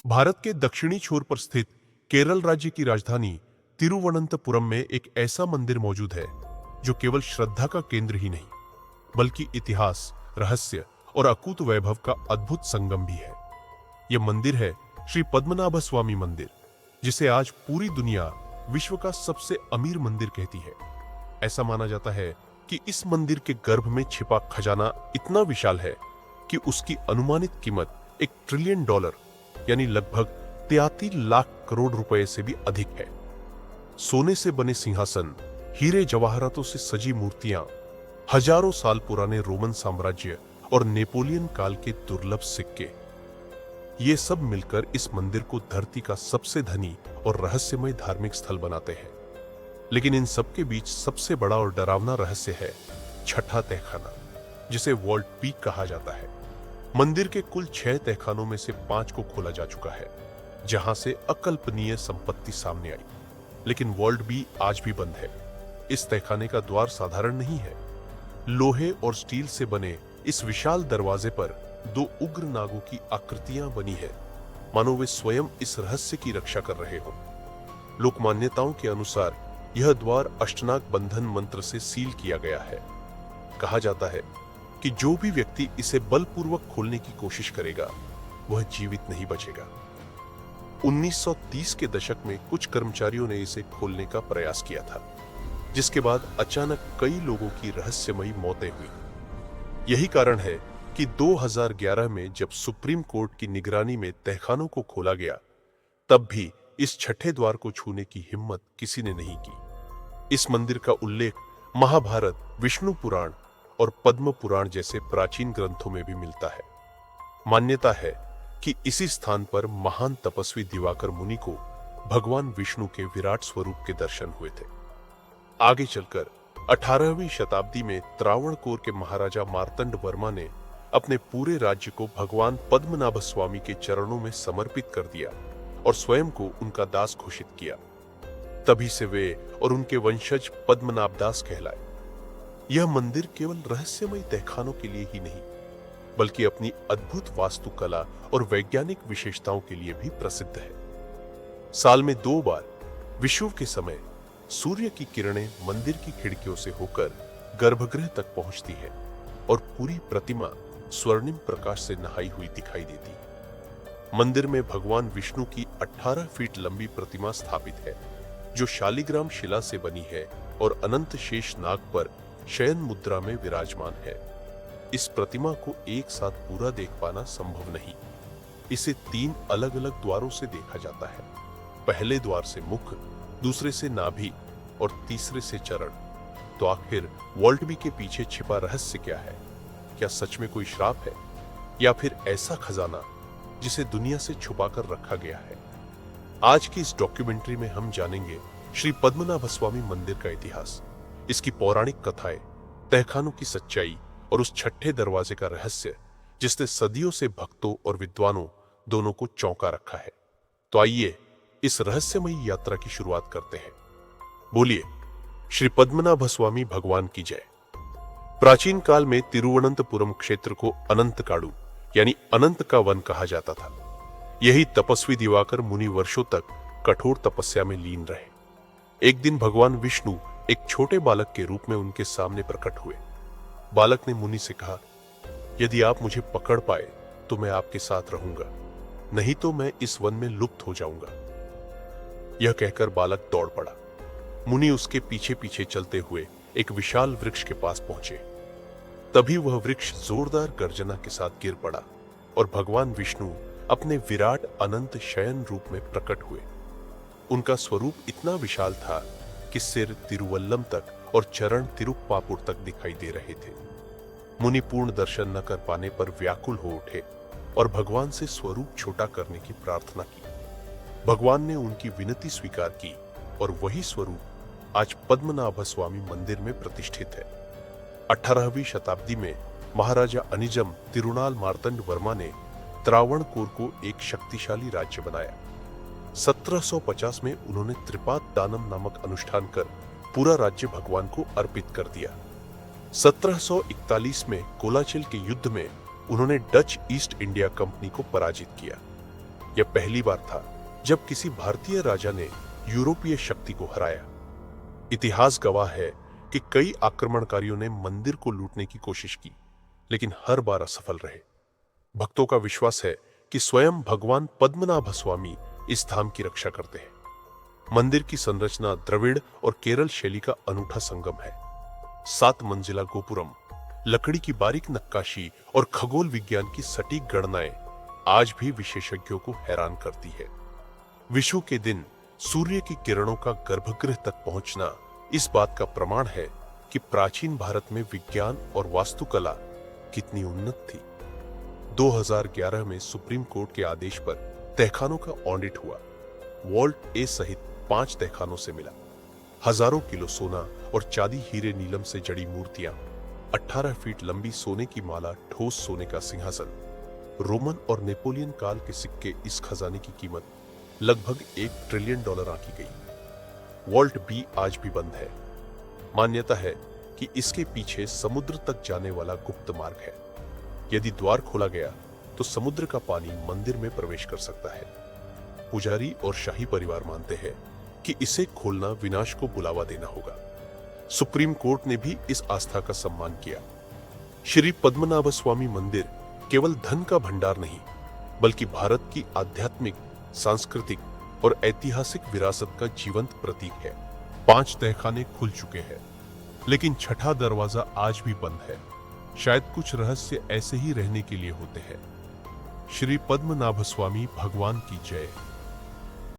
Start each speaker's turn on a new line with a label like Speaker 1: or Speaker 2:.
Speaker 1: भारत के दक्षिणी छोर पर स्थित केरल राज्य की राजधानी तिरुवनंतपुरम में एक ऐसा मंदिर मौजूद है जो केवल श्रद्धा का केंद्र ही नहीं बल्कि इतिहास, रहस्य और अकूत वैभव का अद्भुत संगम भी है। यह मंदिर है श्री पद्मनाभ स्वामी मंदिर, जिसे आज पूरी दुनिया विश्व का सबसे अमीर मंदिर कहती है। ऐसा माना जाता है कि इस मंदिर के गर्भ में छिपा खजाना इतना विशाल है कि उसकी अनुमानित कीमत $1 ट्रिलियन यानी लगभग 33 लाख करोड़ रुपए से भी अधिक है। सोने से बने सिंहासन, हीरे जवाहरातों से सजी मूर्तियां, हजारों साल पुराने रोमन साम्राज्य और नेपोलियन काल के दुर्लभ सिक्के, ये सब मिलकर इस मंदिर को धरती का सबसे धनी और रहस्यमय धार्मिक स्थल बनाते हैं। लेकिन इन सब के बीच सबसे बड़ा और डरावना रहस्य है छठा तहखाना, जिसे वॉल्ट पीक कहा जाता है। मंदिर के कुल 6 तहखानों में से 5 को खोला जा चुका है, जहां से अकल्पनीय संपत्ति सामने आई। लेकिन वॉल्ट बी आज भी बंद है। इस तहखाने का द्वार साधारण नहीं है। लोहे और स्टील से बने इस विशाल दरवाजे पर 2 उग्र नागों की आकृतियां बनी है, मानो वे स्वयं इस रहस्य की रक्षा कर रहे हों। लोक मान्यताओं के अनुसार यह द्वार अष्टनाग बंधन मंत्र से सील किया गया है। कहा जाता है कि जो भी व्यक्ति इसे बलपूर्वक खोलने की कोशिश करेगा वह जीवित नहीं बचेगा। 1930 के दशक में कुछ कर्मचारियों ने इसे खोलने का प्रयास किया था, जिसके बाद अचानक कई लोगों की रहस्यमयी मौतें हुई। यही कारण है कि 2011 में जब सुप्रीम कोर्ट की निगरानी में तहखानों को खोला गया, तब भी इस छठे द्वार को छूने की हिम्मत किसी ने नहीं की। इस मंदिर का उल्लेख महाभारत, विष्णु पुराण और पद्म पुराण जैसे प्राचीन ग्रंथों में भी मिलता है। मान्यता है कि इसी स्थान पर महान तपस्वी दिवाकर मुनि को भगवान विष्णु के विराट स्वरूप के दर्शन हुए थे। आगे चलकर 18वीं शताब्दी में त्रावणकोर के महाराजा मार्तंड वर्मा ने अपने पूरे राज्य को भगवान पद्मनाभ स्वामी के चरणों में समर्पित कर दिया और स्वयं को उनका दास घोषित किया। तभी से वे और उनके वंशज पद्मनाभ दास कहलाए। यह मंदिर केवल रहस्यमय तहखानों के लिए ही नहीं, बल्कि अपनी अद्भुत वास्तुकला और वैज्ञानिक विशेषताओं के लिए भी प्रसिद्ध है। साल में 2 बार विषुव के समय सूर्य की किरणें मंदिर की खिड़कियों से होकर गर्भगृह तक पहुंचती है और पूरी प्रतिमा स्वर्णिम प्रकाश से नहाई हुई दिखाई देती है। मंदिर में भगवान विष्णु की 18 फीट लंबी प्रतिमा स्थापित है, जो शालिग्राम शिला से बनी है और अनंत शेष नाग पर शयन मुद्रा में विराजमान है। इस प्रतिमा को एक साथ पूरा देख पाना संभव नहीं। इसे 3 अलग अलग द्वारों से देखा जाता है। पहले द्वार से मुख, दूसरे से नाभि और तीसरे से चरण। तो आखिर वॉल्ट बी के पीछे छिपा रहस्य क्या है? क्या सच में कोई श्राप है, या फिर ऐसा खजाना जिसे दुनिया से छुपाकर रखा गया है? आज की इस डॉक्यूमेंट्री में हम जानेंगे श्री पद्मनाभ स्वामी मंदिर का इतिहास, इसकी पौराणिक कथाएं, तहखानों की सच्चाई और उस छठे दरवाजे का रहस्य जिसने सदियों से भक्तों और विद्वानों दोनों को चौंका रखा है। तो आइए इस रहस्यमयी यात्रा की शुरुआत करते हैं। बोलिए श्री पद्मनाभ स्वामी भगवान की जय। प्राचीन काल में तिरुवनंतपुरम क्षेत्र को अनंतकाडु यानी अनंत का वन कहा जाता था। यही तपस्वी दिवाकर मुनि वर्षों तक कठोर तपस्या में लीन रहे। एक दिन भगवान विष्णु एक छोटे बालक के रूप में उनके सामने प्रकट हुए। बालक ने मुनि से कहा, यदि आप मुझे पकड़ पाए तो मैं आपके साथ रहूंगा, नहीं तो मैं इस वन में लुप्त हो जाऊंगा। यह कहकर बालक दौड़ पड़ा। मुनि उसके पीछे पीछे चलते हुए एक विशाल वृक्ष के पास पहुंचे। तभी वह वृक्ष जोरदार गर्जना के साथ गिर पड़ा और भगवान विष्णु अपने विराट अनंत शयन रूप में प्रकट हुए। उनका स्वरूप इतना विशाल था कि सिर तिरुवल्लम तक और चरण तिरुप्पापुर तक दिखाई दे रहे थे। मुनि पूर्ण दर्शन न कर पाने पर व्याकुल हो उठे और भगवान से स्वरूप छोटा करने की प्रार्थना की। भगवान ने उनकी विनती स्वीकार की और वही स्वरूप आज पद्मनाभ स्वामी मंदिर में प्रतिष्ठित है। 18वीं शताब्दी में महाराजा अनिजम तिरुनाल मार्तंड वर्मा ने त्रावणकोर को एक शक्तिशाली राज्य बनाया। 1750 में उन्होंने त्रिपाद दानम नामक अनुष्ठान कर पूरा राज्य भगवान को अर्पित कर दिया। 1741 में कोलाचिल के युद्ध में उन्होंने डच ईस्ट इंडिया कंपनी को पराजित किया। यह पहली बार था जब किसी भारतीय राजा ने यूरोपीय शक्ति को हराया। इतिहास गवाह है कि कई आक्रमणकारियों ने मंदिर को लूटने की कोशिश की, लेकिन हर बार असफल रहे। भक्तों का विश्वास है कि स्वयं भगवान पद्मनाभ स्वामी इस धाम की रक्षा करते हैं। मंदिर की संरचना द्रविड़ और केरल शैली का अनूठा संगम है। 7 मंजिला गोपुरम, लकड़ी की बारीक नक्काशी और खगोल विज्ञान की सटीक गणनाएं आज भी विशेषज्ञों को हैरान करती है। विषु के दिन सूर्य की किरणों का गर्भगृह तक पहुंचना इस बात का प्रमाण है कि प्राचीन भारत में विज्ञान और वास्तुकला कितनी उन्नत थी। 2011 में सुप्रीम कोर्ट के आदेश पर तहखानों का ऑडिट हुआ। वॉल्ट ए सहित 5 तहखानों से मिला हजारों किलो सोना और चांदी हीरे नीलम से जड़ी मूर्तियां, 18 फीट लंबी सोने की माला, ठोस सोने का सिंहासन, रोमन और नेपोलियन काल के सिक्के। इस खजाने की कीमत लगभग $1 ट्रिलियन आंकी गई। वॉल्ट बी आज भी बंद है। मान्यता है कि इसके पीछे समुद्र तक जाने वाला गुप्त मार्ग है। यदि द्वार खोला गया तो समुद्र का पानी मंदिर में प्रवेश कर सकता है। पुजारी और शाही परिवार मानते हैं कि इसे खोलना विनाश को बुलावा देना होगा। सुप्रीम कोर्ट ने भी इस आस्था का सम्मान किया। श्री पद्मनाभ स्वामी मंदिर केवल धन का भंडार नहीं, बल्कि भारत की आध्यात्मिक, सांस्कृतिक और ऐतिहासिक विरासत का जीवंत प्रतीक है। 5 तहखाने खुल चुके हैं, लेकिन छठा दरवाजा आज भी बंद है। शायद कुछ रहस्य ऐसे ही रहने के लिए होते हैं। श्री पद्मनाभ स्वामी भगवान की जय।